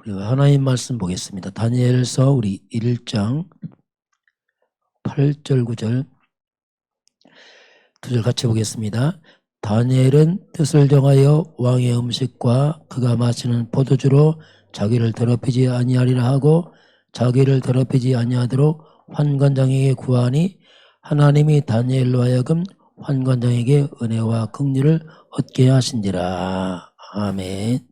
우리 하나님 말씀 보겠습니다. 다니엘서 우리 1장 8절 9절 두 절 같이 보겠습니다. 다니엘은 뜻을 정하여 왕의 음식과 그가 마시는 포도주로 자기를 더럽히지 아니하리라 하고 자기를 더럽히지 아니하도록 환관장에게 구하니 하나님이 다니엘로 하여금 환관장에게 은혜와 긍휼을 얻게 하신지라. 아멘.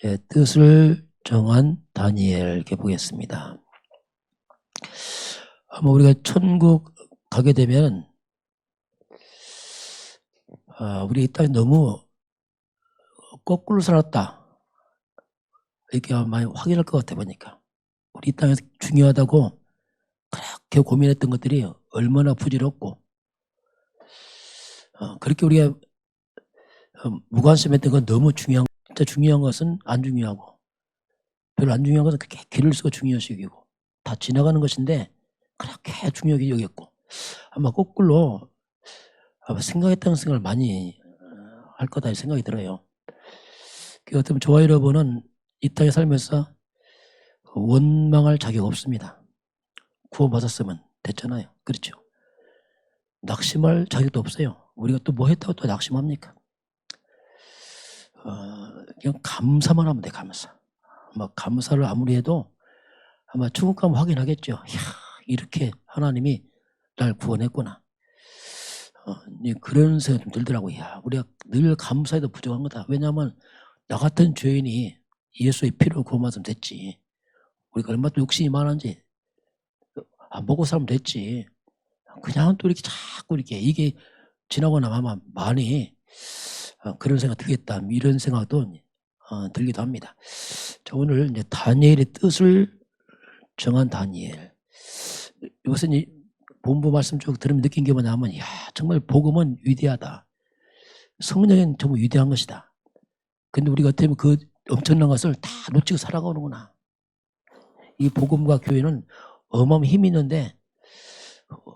예, 뜻을 정한 다니엘 이렇게 보겠습니다. 아마 우리가 천국 가게 되면 우리 이 땅에 너무 거꾸로 살았다 이렇게 많이 확인할 것 같아 보니까 우리 이 땅에서 중요하다고 그렇게 고민했던 것들이 얼마나 부질없고 그렇게 우리가 무관심했던 건 너무 중요한, 진짜 중요한 것은 안 중요하고 별로 안 중요한 것은 그렇게 길을 쓰고 중요시기고 다 지나가는 것인데 그렇게 중요하게 여겼고 아마 거꾸로 생각했던 생각을 많이 할 거다 생각이 들어요. 어떻게 보면 저와 여러분은 이 땅에 살면서 원망할 자격 없습니다. 구원받았으면 됐잖아요. 그렇죠? 낙심할 자격도 없어요. 우리가 또 뭐 했다고 또 낙심합니까? 그냥 감사만 하면 돼. 감사. 아마 감사를 아무리 해도 아마 천국 가면 확인하겠죠. 이야, 이렇게 하나님이 날 구원했구나. 그런 생각이 좀 들더라고요. 야, 우리가 늘 감사해도 부족한 거다. 왜냐하면 나 같은 죄인이 예수의 피로 구원받으면 됐지. 우리가 얼마나 욕심이 많은지 안 보고 살면 됐지. 그냥 또 이렇게 자꾸 이렇게 이게 지나고 나면 많이 그런 생각 들겠다. 이런 생각도 들기도 합니다. 자, 오늘 이제 다니엘의 뜻을 정한 다니엘. 이것은 이 본부 말씀 쭉 들으면 느낀 게 뭐냐면, 야, 정말 복음은 위대하다. 성령은 정말 위대한 것이다. 근데 우리가 어떻게 보면 그 엄청난 것을 다 놓치고 살아가는구나. 이 복음과 교회는 어마어마한 힘이 있는데,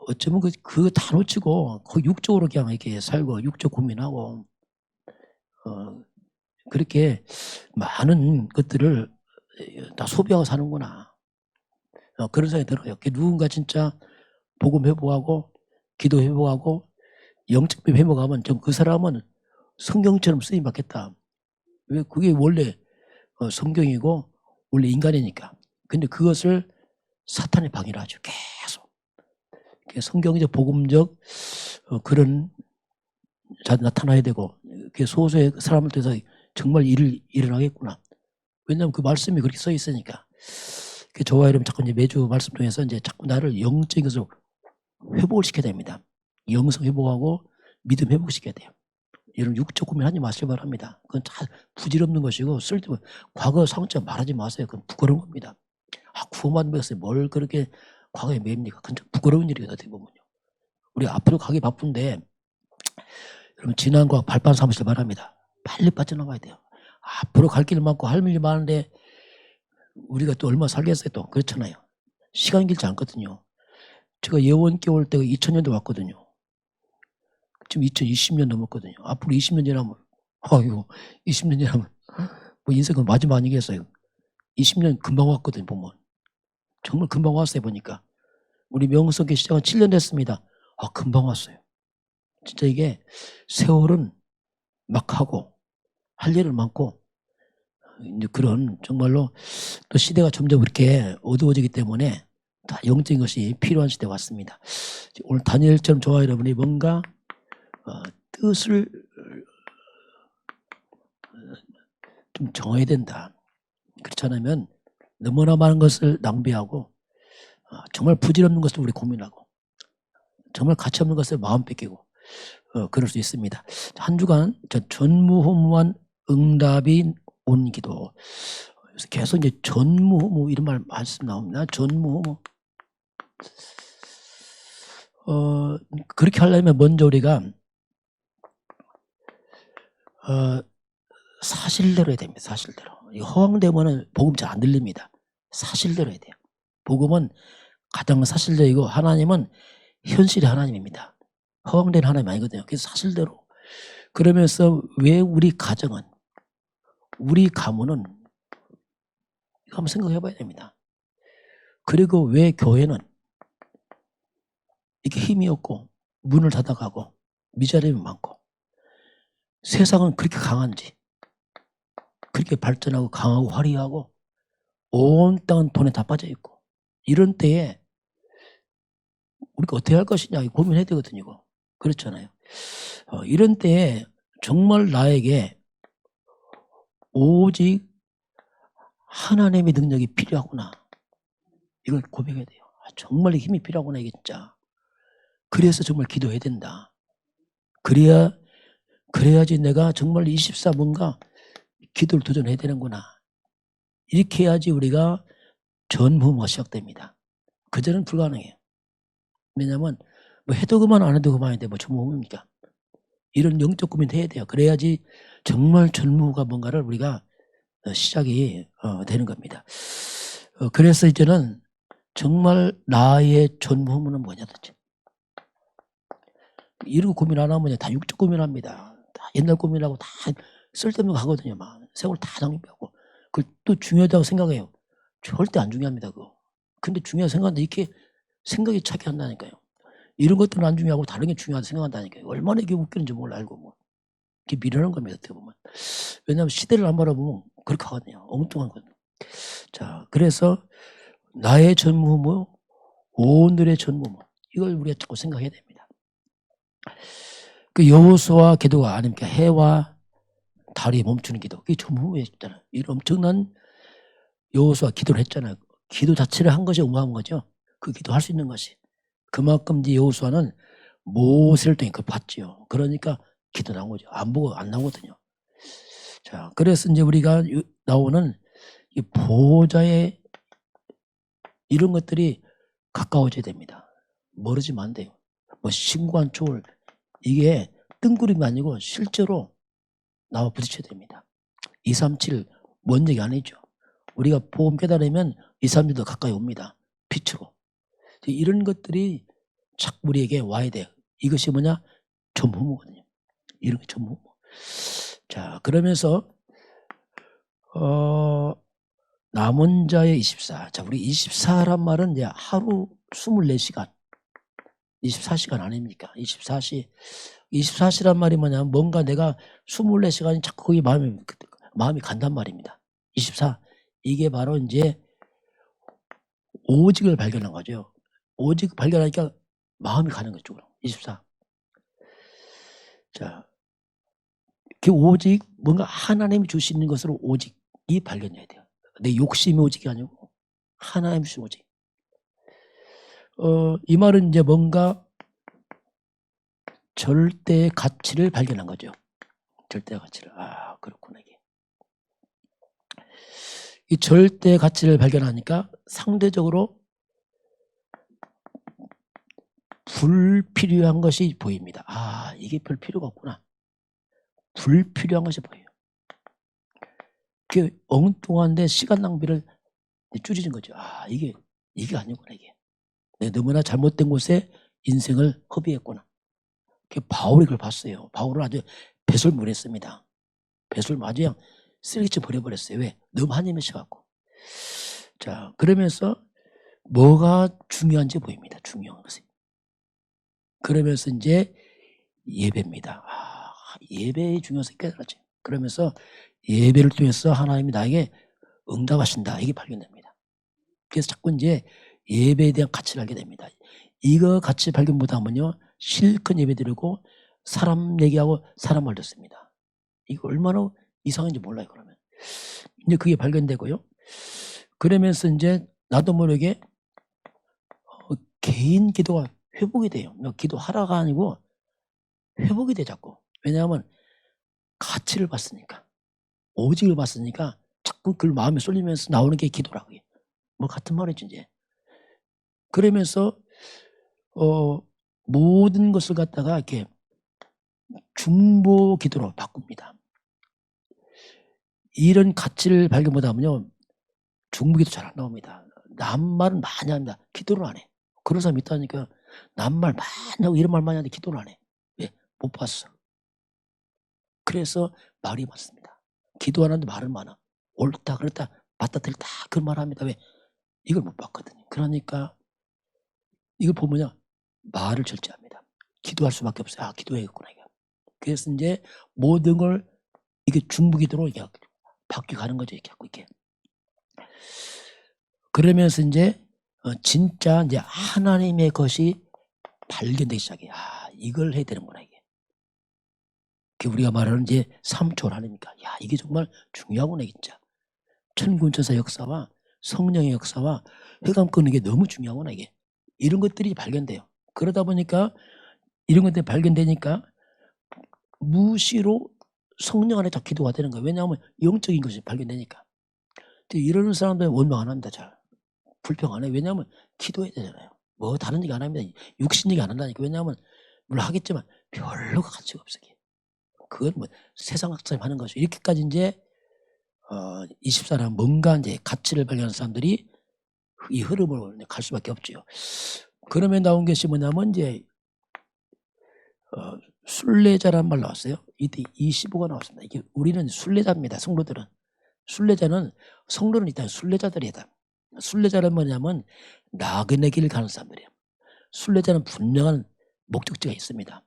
어쩌면 그거 다 놓치고, 그 육적으로 그냥 이렇게 살고, 육적 고민하고, 그렇게 많은 것들을 다 소비하고 사는구나. 그런 생각이 들어요. 누군가 진짜 복음 회복하고 기도 회복하고 영적 회복하면 좀 그 사람은 성경처럼 쓰임 받겠다. 왜 그게 원래 성경이고 원래 인간이니까. 근데 그것을 사탄이 방해를 하죠. 계속. 성경적 복음적 그런 자 나타나야 되고 소수의 사람을 통해서 정말 일을 일어나겠구나. 왜냐하면 그 말씀이 그렇게 써 있으니까. 저와 여러분 자꾸 이제 매주 말씀 통해서 이제 자꾸 나를 영적인 것으로 회복을 시켜야 됩니다. 영성 회복하고 믿음 회복시켜야 돼요. 여러분 육적 고민하지 마시기 바랍니다. 그건 다 부질없는 것이고 쓸데없는 과거 상처 말하지 마세요. 그건 부끄러운 겁니다. 구원받은 것에 뭘 그렇게 과거에 매입니까? 그건 좀 부끄러운 일이거든요. 어떻게 보면요. 우리 앞으로 가기 바쁜데 여러분 지난과 발판 삼으시기 바랍니다. 빨리 빠져나가야 돼요. 앞으로 갈 길 많고 할 일이 많은데 우리가 또 얼마 살겠어요 또. 그렇잖아요. 시간이 길지 않거든요. 제가 예원께 올 때가 2000년도 왔거든요. 지금 2020년 넘었거든요. 앞으로 20년 지나면 아이고 20년 지나면 뭐 인생은 마지막 아니겠어요. 20년 금방 왔거든요. 보면 정말 금방 왔어요. 보니까 우리 명성교 시작은 7년 됐습니다. 금방 왔어요. 진짜 이게 세월은 막 하고 할 일은 많고 이제 그런 정말로 또 시대가 점점 그렇게 어두워지기 때문에 다 영적인 것이 필요한 시대가 왔습니다. 오늘 다니엘처럼 저와 여러분이 뭔가 뜻을 좀 정해야 된다. 그렇지 않으면 너무나 많은 것을 낭비하고 정말 부질없는 것을 우리 고민하고 정말 가치 없는 것을 마음 뺏기고 그럴 수 있습니다. 한 주간 전무후무한 응답이 온 기도. 그래서 계속 이제 전무후무 이런 말씀 나옵니다. 전무후무. 그렇게 하려면 먼저 우리가 사실대로 해야 됩니다. 사실대로. 허황되면은 복음 잘 안 들립니다. 사실대로 해야 돼요. 복음은 가장 사실적이고 하나님은 현실의 하나님입니다. 허황된 하나님이 아니거든요. 그래서 사실대로. 그러면서 왜 우리 가정은 우리 가문은 이거 한번 생각해 봐야 됩니다. 그리고 왜 교회는 이렇게 힘이 없고 문을 닫아가고 미자립이 많고 세상은 그렇게 강한지, 그렇게 발전하고 강하고 화려하고 온 땅은 돈에 다 빠져 있고, 이런 때에 우리가 어떻게 할 것이냐 고민해야 되거든요. 이거. 그렇잖아요. 이런 때에 정말 나에게 오직 하나님의 능력이 필요하구나, 이걸 고백해야 돼요. 정말 힘이 필요하구나, 이게 진짜. 그래서 정말 기도해야 된다. 그래야지 내가 정말 24 뭔가 기도를 도전해야 되는구나. 이렇게 해야지 우리가 전무후무가 시작됩니다. 그전은 불가능해요. 왜냐하면 뭐 해도 그만 안 해도 그만인데 뭐 전무후무입니까? 이런 영적 고민도 해야 돼요. 그래야지 정말 전무후무가 뭔가를 우리가 시작이 되는 겁니다. 그래서 이제는 정말 나의 전무후무는 뭐냐든지 이런 거 고민 안 하면 다 육적 고민합니다. 다 옛날 고민하고 다 쓸데없는 거 하거든요. 막 세월 다 낭비하고. 그걸 또 중요하다고 생각해요. 절대 안 중요합니다. 그거. 근데 중요하다고 생각하는데 이렇게 생각이 차게 한다니까요. 이런 것들은 안 중요하고 다른 게 중요하다고 생각한다니까요. 얼마나 이게 웃기는지 몰라 알고 뭐. 이게 미련한 겁니다. 어떻게 보면. 왜냐하면 시대를 안 바라보면 그렇게 하거든요. 엉뚱한 거든요. 자, 그래서 나의 전무후무, 오늘의 전무후무, 이걸 우리가 자꾸 생각해야 됩니다. 그 여호수아 기도가 아닙니까? 해와 달이 멈추는 기도. 그게 전무후무였잖아요. 이런 엄청난 여호수아 기도를 했잖아요. 기도 자체를 한 것이 어마어마한 거죠. 그 기도할 수 있는 것이. 그만큼 이제 여호수아는 모세를 통해 그걸 봤지요. 그러니까 기도 나온 거죠. 안 보고 안 나오거든요. 자, 그래서 이제 우리가 나오는 이 보호자의 이런 것들이 가까워져야 됩니다. 멀어지면 안 돼요. 뭐 신관 초월, 이게 뜬구름이 아니고 실제로 나와 부딪혀야 됩니다. 237 먼 얘기 아니죠. 우리가 복음 깨달으면 237도 가까이 옵니다. 빛으로. 이런 것들이 자꾸 우리에게 와야 돼요. 이것이 뭐냐? 전무후무거든요. 이런 게 전무후무. 자, 그러면서 남은 자의 24. 자, 우리 24란 말은 이제 하루 24시간. 24시간 아닙니까? 24시란 말이 뭐냐면 뭔가 내가 24시간이 자꾸 거기 마음이 간단 말입니다. 24. 이게 바로 이제 오직을 발견한 거죠. 오직 발견하니까 마음이 가는 거죠. 24. 자, 그 오직 뭔가 하나님이 주시는 것으로 오직이 발견해야 돼요. 내 욕심이 오직이 아니고 하나님 주신 오직. 이 말은 이제 뭔가 절대의 가치를 발견한 거죠. 절대의 가치를. 아, 그렇구나 이게. 이 절대의 가치를 발견하니까 상대적으로 불필요한 것이 보입니다. 아, 이게 별 필요가 없구나. 불필요한 것이 보여요. 그 엉뚱한데 시간 낭비를 줄이는 거죠. 아, 이게 아니구나 이게. 내가 너무나 잘못된 곳에 인생을 허비했구나. 그 바울이 그걸 봤어요. 바울은 아주 배설물했습니다. 배설물 아주 그냥 쓰레기째 버려버렸어요. 왜? 너무 한이 맺혀갖고. 자, 그러면서 뭐가 중요한지 보입니다. 중요한 것이. 그러면서 이제 예배입니다. 아, 예배의 중요성이 깨달았죠. 그러면서 예배를 통해서 하나님이 나에게 응답하신다. 이게 발견됩니다. 그래서 자꾸 이제 예배에 대한 가치를 알게 됩니다. 이거 가치 발견보다 하면요, 실컷 예배 드리고 사람 얘기하고 사람 말 듣습니다. 이거 얼마나 이상한지 몰라요. 그러면 이제 그게 발견되고요. 그러면서 이제 나도 모르게 개인 기도가 회복이 돼요. 기도하라가 아니고 회복이 돼 자꾸. 왜냐하면 가치를 봤으니까, 오직을 봤으니까 자꾸 그 마음에 쏠리면서 나오는 게 기도라고. 뭐 같은 말이지 이제. 그러면서 모든 것을 갖다가 이렇게 중보 기도로 바꿉니다. 이런 가치를 발견 못하면요, 중보 기도 잘 안 나옵니다. 남말은 많이 합니다. 기도를 안 해. 그런 사람 있다니까. 남말 많이 하고 이런 말 많이 하는데 기도를 안 해. 왜? 못 봤어. 그래서 말이 많습니다. 기도하는데 말은 많아. 옳다 그렇다 맞다들 다 그 말합니다. 왜? 이걸 못 봤거든요. 그러니까 이걸 보면요, 말을 절제합니다. 기도할 수밖에 없어요. 아, 기도해야겠구나. 그래서 이제 모든 걸 이게 중부기도로 이게 바뀌어가는 거죠. 이렇게 하고 이렇게. 그러면서 이제 진짜 이제 하나님의 것이 발견되기 시작해요. 아, 이걸 해야 되는구나 이게. 우리가 말하는 이제 삼초를 하니까, 야, 이게 정말 중요하구나 진짜. 천군천사 역사와 성령의 역사와 흑암 끄는 게 너무 중요하구나 이게. 이런 것들이 발견돼요. 그러다 보니까 이런 것들이 발견되니까 무시로 성령 안에 다 기도가 되는 거예요. 왜냐하면 영적인 것이 발견되니까. 이러는 사람들은 원망 안 합니다. 잘 불평 안 해요. 왜냐하면 기도해야 되잖아요. 뭐 다른 얘기 안 합니다. 육신 얘기 안 한다니까. 왜냐하면 물론 하겠지만 별로 가치가 없어요. 그건 뭐 세상 학습 하는 것이 이렇게까지 이제 20사람 뭔가 이제 가치를 발견하는 사람들이 이 흐름으로 갈 수밖에 없죠. 그러면 나온 것이 뭐냐면 이제 순례자란 말 나왔어요. 이때 25가 나왔습니다. 이게 우리는 순례자입니다. 성도들은. 순례자는 성도는 일단 순례자들이다. 순례자는 뭐냐면 나그네 길을 가는 사람들이에요. 순례자는 분명한 목적지가 있습니다.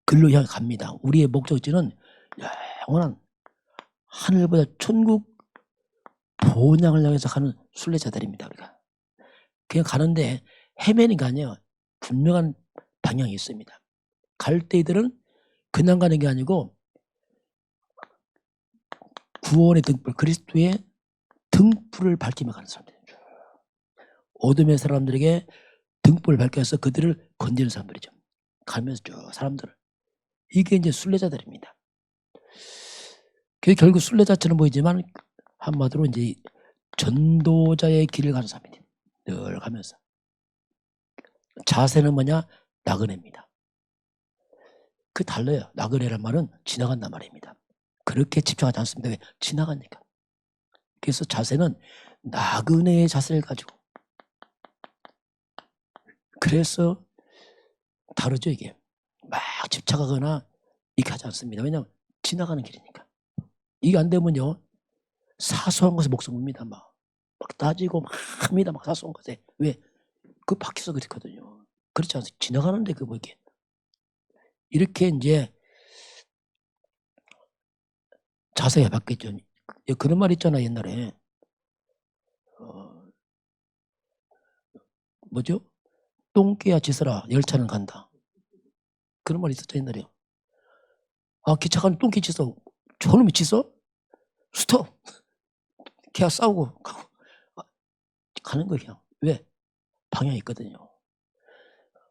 글로 향해 갑니다. 우리의 목적지는 영원한 하늘보다 천국 본향을 향해서 가는 순례자들입니다. 우리가 그냥 가는데 헤매는 게 아니에요. 분명한 방향이 있습니다. 갈 때들은 그냥 가는 게 아니고 구원의 등불, 그리스도의 등불을 밝히며 가는 사람들이에요. 어둠의 사람들에게 등불을 밝혀서 그들을 건지는 사람들이죠. 가면서 쭉 사람들을. 이게 이제 순례자들입니다. 그게 결국 순례자처럼 보이지만 한마디로 이제 전도자의 길을 가는 사람이에요. 늘 가면서. 자세는 뭐냐? 나그네입니다. 그 달라요. 나그네란 말은 지나간단 말입니다. 그렇게 집중하지 않습니다. 왜? 지나가니까. 그래서 자세는 나그네의 자세를 가지고. 그래서 다르죠 이게. 막 집착하거나 이렇게 하지 않습니다. 왜냐하면 지나가는 길이니까. 이게 안 되면요, 사소한 것에 목숨 겁니다. 막 따지고 막 합니다. 막 사소한 것에. 왜? 그 밖에서 그렇거든요. 그렇지 않습니까? 지나가는데 그 뭐 이렇게 이제 자세가 바뀌었죠. 그런 말 있잖아 옛날에. 뭐죠? 똥개야 짖어라 열차는 간다. 그런 말 있었죠 옛날에. 아, 기차 가는 똥개 짖어. 저놈이 짖어? 스톱. 걔가 싸우고 가고. 가는 거예요. 왜? 방향이 있거든요.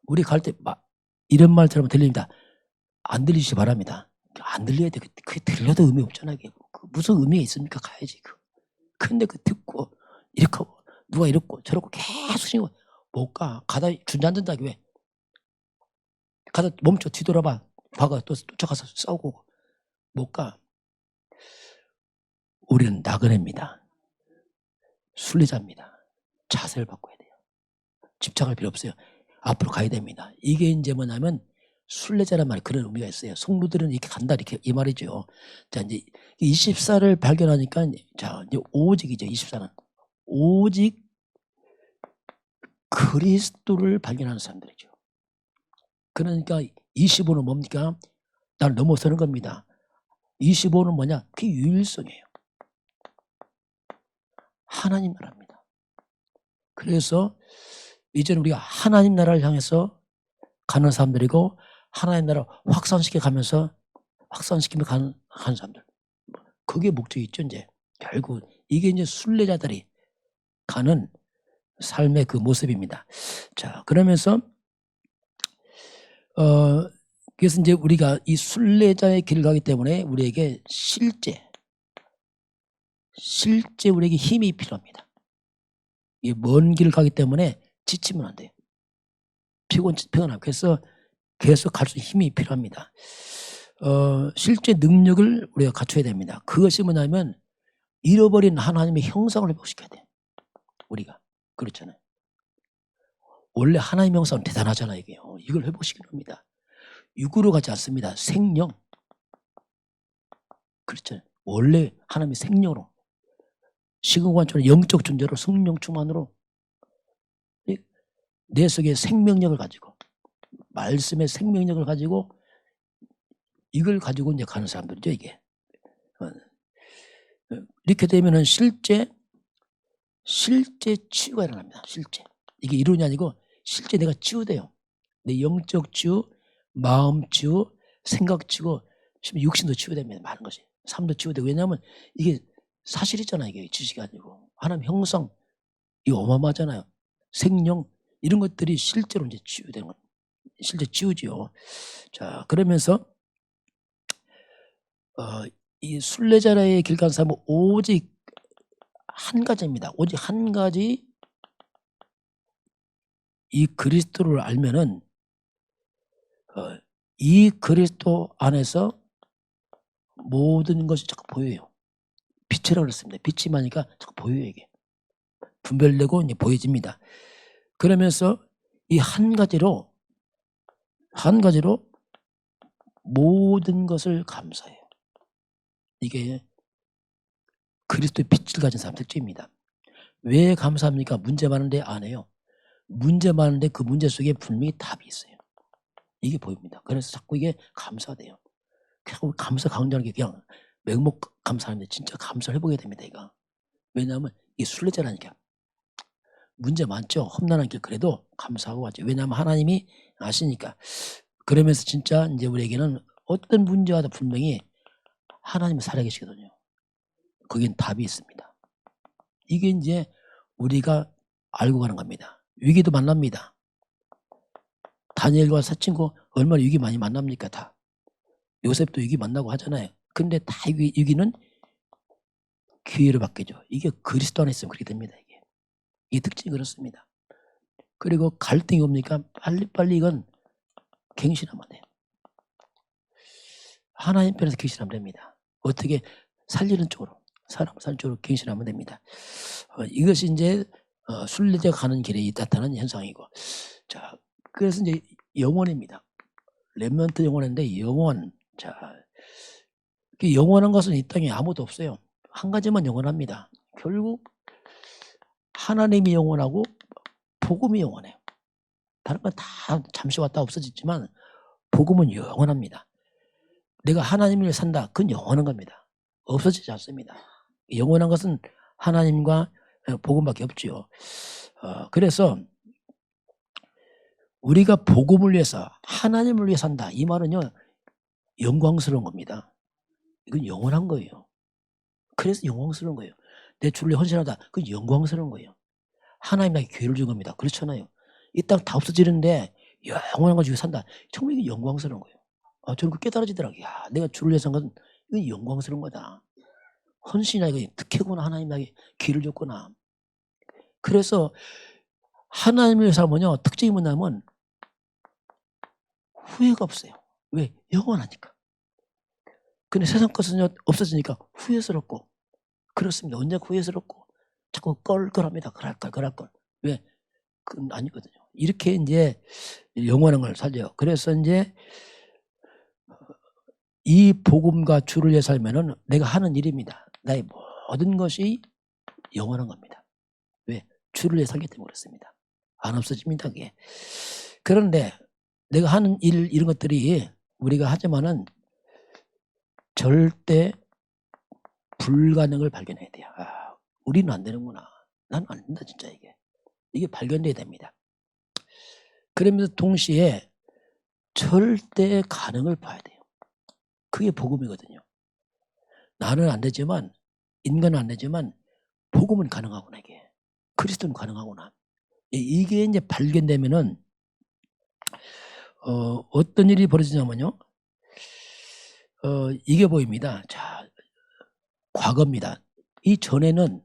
우리 갈 때 이런 말 들으면 들립니다. 안 들리시기 바랍니다. 안 들려야 돼. 그게 들려도 의미 없잖아요. 무슨 의미가 있습니까? 가야지. 근데 듣고 이렇게 하고 누가 이렇고 저렇고 계속 신고 못 가. 가다 준비한다. 왜? 가다 멈춰 뒤돌아봐. 봐가 또 쫓아가서 싸우고 못 가. 우리는 나그네입니다. 순례자입니다. 자세를 바꿔야 돼요. 집착할 필요 없어요. 앞으로 가야 됩니다. 이게 이제 뭐냐면 순례자란 말이 그런 의미가 있어요. 성도들은 이렇게 간다 이렇게 이 말이죠. 자 이제 24를 발견하니까 자 이제 오직이죠. 24는 오직 그리스도를 발견하는 사람들이죠. 그러니까 25는 뭡니까? 나를 넘어서는 겁니다. 25는 뭐냐? 그게 유일성이에요. 하나님 나라입니다. 그래서 이제는 우리가 하나님 나라를 향해서 가는 사람들이고 하나님 나라 확산시켜 가면서 확산시키며 가는 사람들. 그게 목적이 있죠. 이제 결국 이게 이제 순례자들이 가는 삶의 그 모습입니다. 자, 그러면서 그래서 이제 우리가 이 순례자의 길을 가기 때문에 우리에게 실제 우리에게 힘이 필요합니다. 이 먼 길을 가기 때문에 지치면 안 돼요. 피곤하고 그래서 계속 갈 수 있는 힘이 필요합니다. 실제 능력을 우리가 갖춰야 됩니다. 그것이 뭐냐면 잃어버린 하나님의 형상을 회복시켜야 돼요. 우리가 그렇잖아요. 원래 하나님의 형상은 대단하잖아요. 이걸 회복시키는 겁니다. 육으로 가지 않습니다. 생명. 그렇죠. 원래 하나님의 생명으로 시공간처럼 영적 존재로 성령 충만으로 내 속에 생명력을 가지고 말씀의 생명력을 가지고 이걸 가지고 이제 가는 사람들이죠, 이게. 이렇게 되면은 실제 치유가 일어납니다. 실제. 이게 이론이 아니고 실제 내가 치유돼요. 내 영적 치유, 마음 치유, 생각 치유, 육신도 치유됩니다. 많은 것이. 삶도 치유되고. 왜냐하면 이게 사실이잖아요. 이게 지식이 아니고. 하나님 형성, 이거 어마어마하잖아요. 생명, 이런 것들이 실제로 이제 치유되는 건 실제 치유지요. 자, 그러면서 이 순례자의 길 간 사람은 오직 한 가지입니다. 오직 한 가지 이 그리스도를 알면은 이 그리스도 안에서 모든 것이 자꾸 보여요. 빛이라고 그랬습니다. 빛이 많으니까 자꾸 보여요. 이게 분별되고 이제 보여집니다. 그러면서 이 한 가지로 모든 것을 감사해요. 이게 그리스도의 빛을 가진 사람 특징입니다. 왜 감사합니까? 문제 많은데 안 해요. 문제 많은데 그 문제 속에 분명히 답이 있어요. 이게 보입니다. 그래서 자꾸 이게 감사돼요. 감사 강조하는 게 그냥 맹목 감사하는데 진짜 감사를 해보게 됩니다. 이거. 왜냐하면 이 순례자라니까. 문제 많죠. 험난한 길 그래도 감사하고 가죠. 왜냐하면 하나님이 아시니까. 그러면서 진짜 이제 우리에게는 어떤 문제와도 분명히 하나님이 살아계시거든요. 거긴 답이 있습니다. 이게 이제 우리가 알고 가는 겁니다. 위기도 만납니다. 다니엘과 사친구 얼마나 위기 많이 만납니까? 다. 요셉도 위기 만나고 하잖아요. 근데 다 위기는 기회로 바뀌죠. 이게 그리스도 안에 있으면 그렇게 됩니다. 이 특징이 그렇습니다. 그리고 갈등이 옵니까? 빨리빨리 이건 갱신하면 돼요. 하나님 편에서 갱신하면 됩니다. 어떻게 살리는 쪽으로, 사람 살리는 쪽으로 갱신하면 됩니다. 이것이 이제 순례자가 가는 길에 나타나는 현상이고, 자, 그래서 이제 영원입니다. 렘넌트 영원인데 영원. 자, 영원한 것은 이 땅에 아무도 없어요. 한 가지만 영원합니다. 결국 하나님이 영원하고 복음이 영원해요. 다른 건 다 잠시 왔다 없어졌지만 복음은 영원합니다. 내가 하나님을 산다. 그건 영원한 겁니다. 없어지지 않습니다. 영원한 것은 하나님과 복음밖에 없지요. 그래서 우리가 복음을 위해서 하나님을 위해 산다. 이 말은요. 영광스러운 겁니다. 이건 영원한 거예요. 그래서 영광스러운 거예요. 내 주를 헌신하다. 그건 영광스러운 거예요. 하나님 나에게 기회를 준 겁니다. 그렇잖아요. 이 땅 다 없어지는데 영원한 걸 주고 산다. 정말 이게 영광스러운 거예요. 저는 그 깨달아지더라고요. 야, 내가 주를 위해 산 것은 이건 영광스러운 거다. 헌신이나 이거 특혜구나. 하나님 나에게 기회를 줬구나. 그래서 하나님을 위해 살면요. 특징이 뭐냐면 후회가 없어요. 왜? 영원하니까. 근데 세상 것은 없어지니까 후회스럽고 그렇습니다. 언제나 후회스럽고 자꾸 껄껄합니다. 그럴 걸. 왜? 그건 아니거든요. 이렇게 이제 영원한 걸 살려요. 그래서 이제 이 복음과 주를 위해 살면은 내가 하는 일입니다. 나의 모든 것이 영원한 겁니다. 왜? 주를 위해 살기 때문에 그렇습니다. 안 없어집니다. 그게. 그런데 내가 하는 일 이런 것들이 우리가 하지만은 절대 불가능을 발견해야 돼요. 우리는 안 되는구나. 난 안 된다 진짜 이게 발견돼야 됩니다. 그러면서 동시에 절대 가능을 봐야 돼요. 그게 복음이거든요. 나는 안 되지만 인간은 안 되지만 복음은 가능하구나 이게. 그리스도는 가능하구나. 이게 이제 발견되면은 어떤 일이 벌어지냐면요. 이게 보입니다. 자, 과거입니다. 이 전에는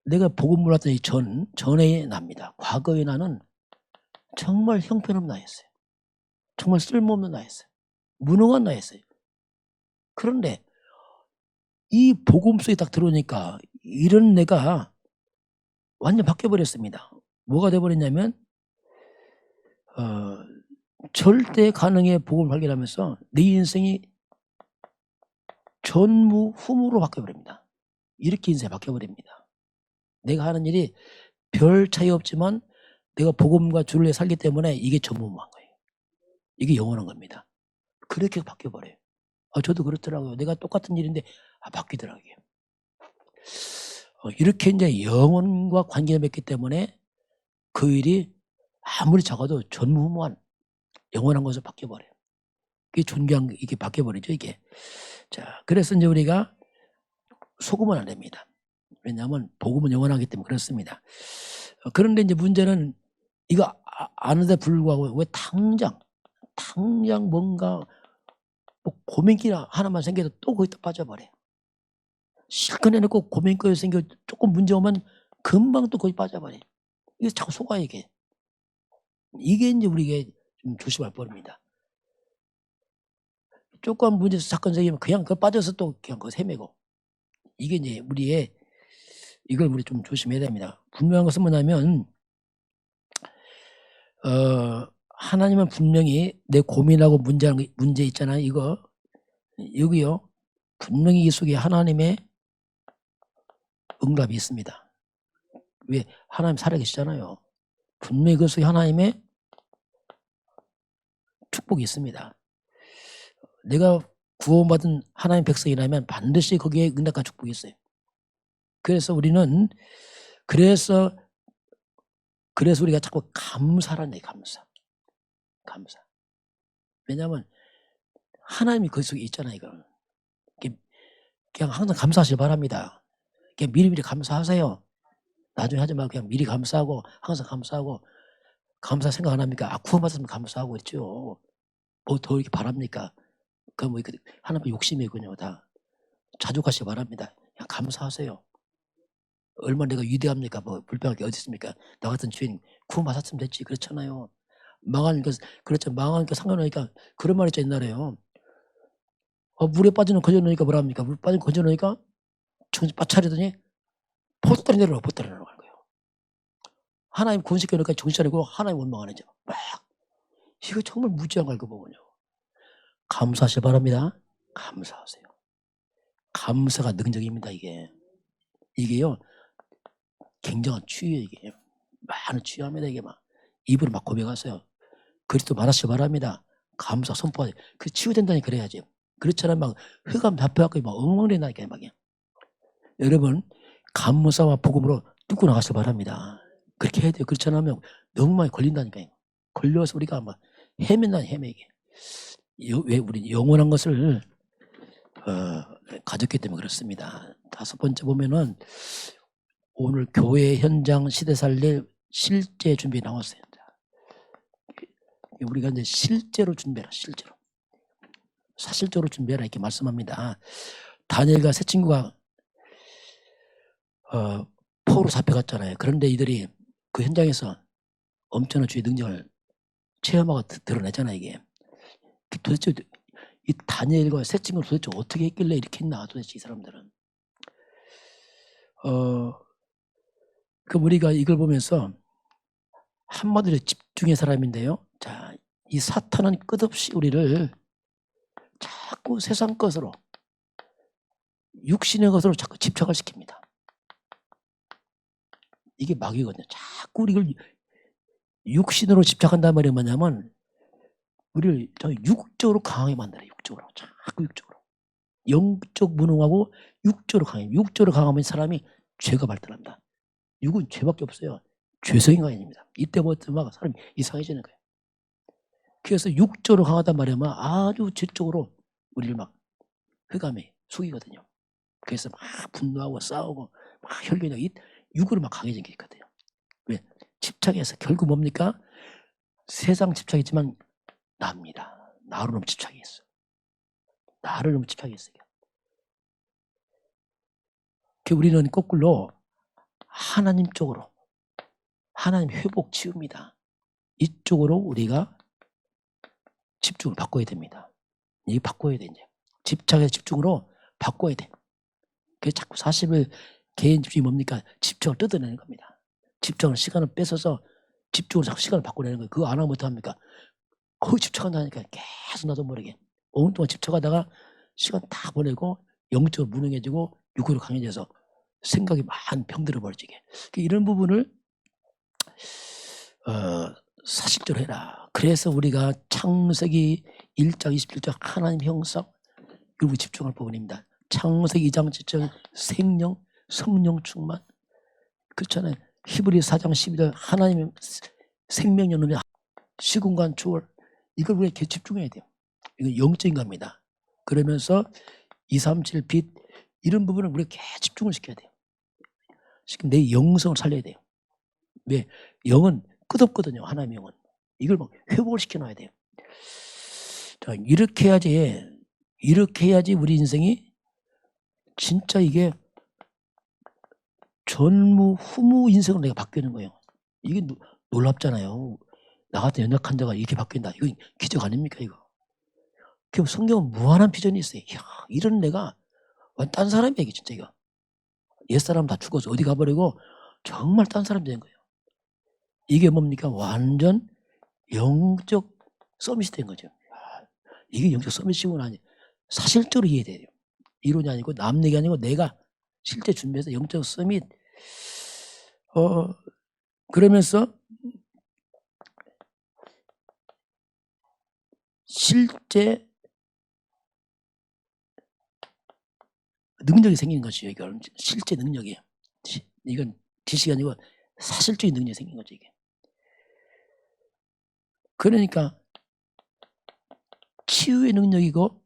내가 복음 몰랐던 이 전에 납니다. 과거의 나는 정말 형편없는 나였어요. 정말 쓸모없는 나였어요. 무능한 나였어요. 그런데 이 복음 속에 딱 들어오니까 이런 내가 완전 바뀌어버렸습니다. 뭐가 돼버렸냐면 절대 가능의 복음을 발견하면서 내 인생이 전무후무로 바뀌어버립니다. 이렇게 인생이 바뀌어버립니다. 내가 하는 일이 별 차이 없지만 내가 복음과 주를 위해 살기 때문에 이게 전무후무한 거예요. 이게 영원한 겁니다. 그렇게 바뀌어버려요. 저도 그렇더라고요. 내가 똑같은 일인데 바뀌더라고요. 이렇게 이제 영혼과 관계를 맺기 때문에 그 일이 아무리 작아도 전무후무한 영원한 것으로 바뀌어버려요. 이게 존귀한, 이게 바뀌어버리죠, 이게. 자, 그래서 이제 우리가 속으면 안 됩니다. 왜냐하면 복음은 영원하기 때문에 그렇습니다. 그런데 이제 문제는 이거 아는데 불구하고 왜 당장 뭔가 뭐 고민기나 하나만 생겨도 또 거기다 빠져버려요. 실컷 해놓고 고민거리 생겨 조금 문제 오면 금방 또 거기 빠져버려요. 이게 자꾸 속아, 이게. 이게 이제 우리가 좀 조심할 법입니다. 조금 문제 사건 생기면 그냥 그 빠져서 또 그냥 그 헤매고. 이게 이제 우리의, 이걸 우리 좀 조심해야 됩니다. 분명한 것은 뭐냐면, 하나님은 분명히 내 고민하고 문제 있잖아요. 이거. 여기요. 분명히 이 속에 하나님의 응답이 있습니다. 왜? 하나님 살아계시잖아요. 분명히 그 속에 하나님의 축복이 있습니다. 내가 구원받은 하나님 백성이라면 반드시 거기에 응답과 축복이 있어요. 그래서 우리는 그래서 우리가 자꾸 감사라는 얘기, 감사. 왜냐하면 하나님이 그 속에 있잖아요. 이거. 그냥 항상 감사하시길 바랍니다. 그냥 미리미리 감사하세요. 나중에 하지 말고 그냥 미리 감사하고 항상 감사하고. 감사 생각 안 합니까? 구원받았으면 감사하고 있죠. 뭐 더 이렇게 바랍니까? 그 뭐 하나님 욕심이군요. 다 자족하시기 바랍니다. 그냥 감사하세요. 얼마나 내가 위대합니까? 뭐 불평할 게 어디 있습니까? 나 같은 주인 구원받았으면 됐지. 그렇잖아요. 망하니까 그렇죠. 망하니까 상관없으니까 그런 말 있죠, 옛날에요. 물에 빠지는 거저놓으니까 뭐랍니까? 물 빠지는 거저놓으니까 정신 빠차리더니 보따리 내려라, 보따리 내려라 하는 거예요. 하나님 구원시켜놓으니까 정신 차리고 하나님 원망하는 죠. 막 이거 정말 무지한 걸 보군요. 감사하시기 바랍니다. 감사하세요. 감사가 능력입니다. 이게요 굉장한 치유예요. 이게 많은 치유합니다. 이게 막 입으로 막 고백하세요. 그리스도 말하시기 바랍니다. 감사 선포하세요. 그 치유된다니 그래야지. 그렇잖아요. 막 흑암 잡혀갖고 막 엉망된다니까요. 막. 여러분 감사와 복음으로 뚫고 나가시기 바랍니다. 그렇게 해야 돼요. 그렇지 않으면 너무 많이 걸린다니까요. 걸려서 우리가 막 헤매게. 왜 우리 영원한 것을 가졌기 때문에 그렇습니다. 다섯 번째 보면은 오늘 교회 현장 시대 살릴 실제 준비 나왔어요. 우리가 이제 실제로 준비해라. 실제로. 사실적으로 준비해라 이렇게 말씀합니다. 다니엘과 세 친구가 포로 잡혀갔잖아요. 그런데 이들이 그 현장에서 엄청난 주의 능력을 체험하고 드러내잖아요. 이게 도대체 이 다니엘과 세 친구를 도대체 어떻게 했길래 이렇게 했나 도대체 이 사람들은. 그럼 우리가 이걸 보면서 한마디로 집중의 사람인데요. 자, 이 사탄은 끝없이 우리를 자꾸 세상 것으로 육신의 것으로 자꾸 집착을 시킵니다. 이게 마귀거든요. 자꾸 우리를 육신으로 집착한단 말이 뭐냐면 우리를 육적으로 강하게 만들어요. 육적으로. 자꾸 육적으로. 영적 무능하고 육적으로 강해요. 육적으로 강하면 사람이 죄가 발달합니다. 육은 죄밖에 없어요. 죄성인 아닙니다. 이때부터 막 사람이 이상해지는 거예요. 그래서 육적으로 강하단 말이면 아주 지적으로 우리를 막 흑암에 속이거든요. 그래서 막 분노하고 싸우고 막 혈기나고 육으로 막 강해진 게 있거든요. 왜? 집착해서 결국 뭡니까? 세상 집착이지만 나입니다. 나로 너무 집착이 있어. 나를 너무 집착이 있어요. 우리는 거꾸로 하나님 쪽으로 하나님 회복 치유입니다. 이쪽으로 우리가 집중을 바꿔야 됩니다. 이게 바꿔야 돼. 이제 집착에서 집중으로 바꿔야 돼. 그래서 자꾸 40일 개인 집중이 뭡니까? 집중을 뜯어내는 겁니다. 집중을 시간을 뺏어서 집중으로 자꾸 시간을 바꿔내는 거예요. 그거 안 하면 어떡합니까? 거의 집착한다니까 계속 나도 모르게 오랫동안 집착하다가 시간 다 보내고 영적으로 무능해지고 육으로 강해져서 생각이 막 병들어 버리게. 이런 부분을 사실대로 해라. 그래서 우리가 창세기 1장 27절 하나님 형상 이걸 집중할 부분입니다. 창세기 2장 7절 생명, 성령 충만. 그렇잖아요. 히브리 4장 12절 하나님의 생명연합의 시공간 초월. 이걸 우리가 이렇게 집중해야 돼요. 이건 영적인 겁니다. 그러면서 237 빛 이런 부분을 우리가 계속 집중을 시켜야 돼요. 지금 내 영성을 살려야 돼요. 왜? 영은 끝없거든요. 하나님의 영은. 이걸 막 회복을 시켜놔야 돼요. 자, 이렇게 해야지 우리 인생이 진짜 이게 전무 후무 인생으로 내가 바뀌는 거예요. 이게 놀랍잖아요. 나 같은 연약한 자가 이렇게 바뀐다. 이거 기적 아닙니까 이거? 성경은 무한한 비전이 있어요. 이야, 이런 내가 딴 사람이야 이게 진짜 이거. 옛사람 다 죽어서 어디 가버리고 정말 딴 사람 된 거예요. 이게 뭡니까? 완전 영적 서밋이 된 거죠. 이게 영적 서밋이구나. 사실적으로 이해돼요. 이론이 아니고 남 얘기 아니고 내가 실제 준비해서 영적 서밋. 그러면서 실제 능력이 생긴 거죠. 이건 실제 능력이에요. 이건 지식이 아니고 사실적인 능력이 생긴 거죠. 이게. 그러니까 치유의 능력이고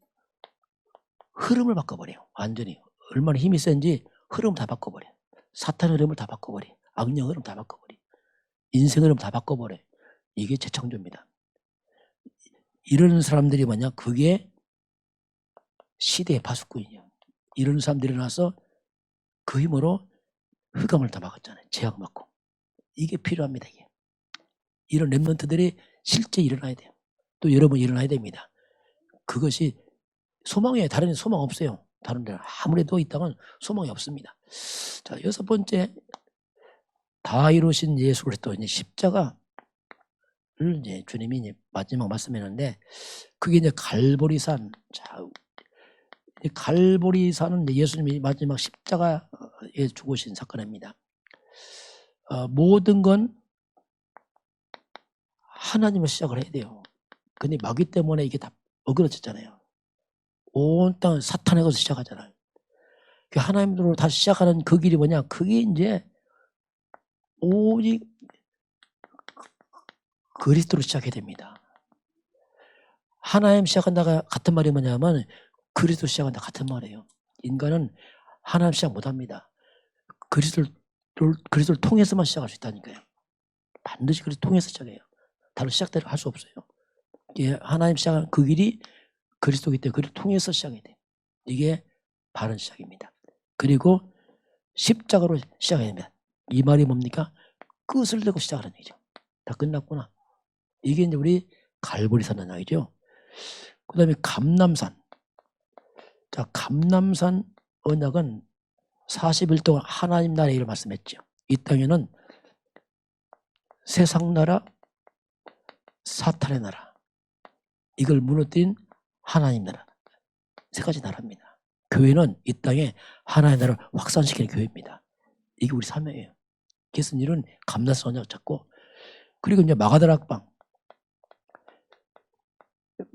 흐름을 바꿔버려요. 완전히. 얼마나 힘이 센지 흐름을 다 바꿔버려. 사탄의 흐름을 다 바꿔버려. 악령 흐름 다 바꿔버려. 인생 흐름 다 바꿔버려. 이게 재창조입니다. 이런 사람들이 뭐냐? 그게 시대의 파수꾼이에요. 이런 사람들이 일어나서 그 힘으로 흑암을 다 막았잖아요. 제약 막고. 이게 필요합니다. 이게. 이런 랩런트들이 실제 일어나야 돼요. 또 여러분 일어나야 됩니다. 그것이 소망이에요. 다른 데 소망 없어요. 다른 데는 아무래도 이 땅은 소망이 없습니다. 자, 6번째 다 이루신 예수 그리스도 이제 십자가를 이제 주님이 이제 마지막 말씀했는데 그게 이제 갈보리산. 자, 갈보리산은 이제 예수님이 마지막 십자가에 죽으신 사건입니다. 모든 건 하나님을 시작을 해야 돼요. 근데 마귀 때문에 이게 다 어그러졌잖아요. 온 땅은 사탄의 것을 시작하잖아요. 하나님으로 다시 시작하는 그 길이 뭐냐? 그게 이제 오직 그리스도로 시작해야 됩니다. 하나님 시작한다가 같은 말이 뭐냐면 그리스도 시작한다 같은 말이에요. 인간은 하나님 시작 못합니다. 그리스도를 통해서만 시작할 수 있다니까요. 반드시 그리스도 통해서 시작해요. 다른 시작대로 할 수 없어요. 하나님 시작한 그 길이 그리스도이기 때문에 그를 통해서 시작해야 돼요. 이게 바른 시작입니다. 그리고 십자가로 시작해야 됩니다. 이 말이 뭡니까? 끝을 내고 시작하는 얘기죠. 다 끝났구나. 이게 이제 우리 갈보리산 언약이죠. 그 다음에 감람산. 자, 감람산 언약은 40일 동안 하나님 나라의 일을 말씀했죠. 이 땅에는 세상 나라, 사탄의 나라, 이걸 무너뜨린 하나님 나라. 세 가지 나라입니다. 교회는 이 땅에 하나의 나라를 확산시키는 교회입니다. 이게 우리 사명이에요. 그래서 이런 감람산 언약을 잡고, 그리고 이제 마가다락방.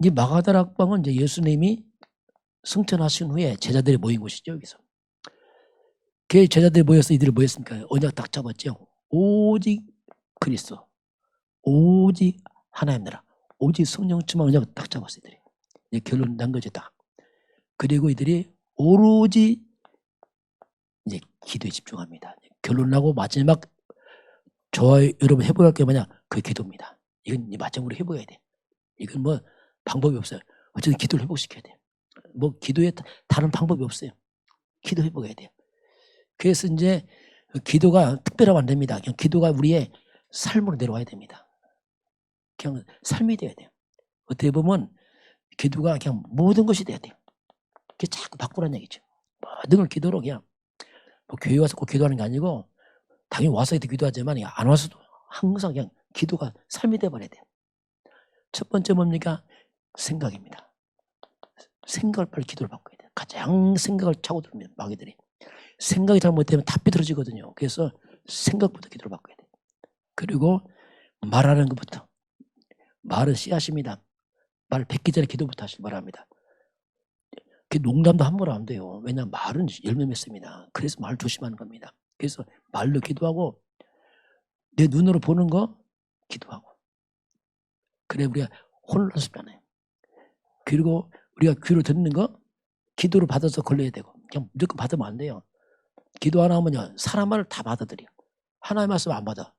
이 마가다락방은 이제 예수님이 승천하신 후에 제자들이 모인 곳이죠. 여기서 그 제자들이 모여서 이들이 뭐였습니까? 언약 딱 잡았죠. 오직 그리스도, 오직 하나님 나라, 오직 성령 충만 언약을 딱 잡았어요. 이들이 이제 결론 난 거죠. 딱. 그리고 이들이 오로지 이제 기도에 집중합니다. 결론 나고 마지막 저와 여러분 해보야 할 게 뭐냐? 그 기도입니다. 이건 마지막으로 해보야 돼. 이건 뭐 방법이 없어요. 어쨌든 기도를 회복시켜야 돼요. 뭐 기도에 다른 방법이 없어요. 기도 회복해야 돼요. 그래서 이제 기도가 특별하면 안 됩니다. 그냥 기도가 우리의 삶으로 내려와야 됩니다. 그냥 삶이 돼야 돼요. 어떻게 보면 기도가 그냥 모든 것이 돼야 돼요. 그게 자꾸 바꾸라는 얘기죠. 모든 걸 기도로 그냥 뭐 교회 와서 꼭 기도하는 게 아니고 당연히 와서 기도하지만 안 와서도 항상 그냥 기도가 삶이 돼버려야 돼요. 첫 번째 뭡니까? 생각입니다. 생각을 빨리 기도를 바꿔야 돼요. 가장 생각을 차고 들면 마귀들이 생각이 잘못되면 다 삐뚤어지거든요. 그래서 생각부터 기도를 바꿔야 돼요. 그리고 말하는 것부터. 말은 씨앗입니다. 말 뱉기 전에 기도부터 하시기 바랍니다. 농담도 함부로 안 돼요. 왜냐하면 말은 열매 맺습니다. 그래서 말 조심하는 겁니다. 그래서 말로 기도하고 내 눈으로 보는 거 기도하고 그래 우리가 혼란스럽지 않아요. 그리고 우리가 귀로 듣는 거 기도를 받아서 걸려야 되고 그냥 무조건 받으면 안 돼요. 기도 하나 하면요 사람 말을 다 받아들여. 하나의 말씀 안 받아.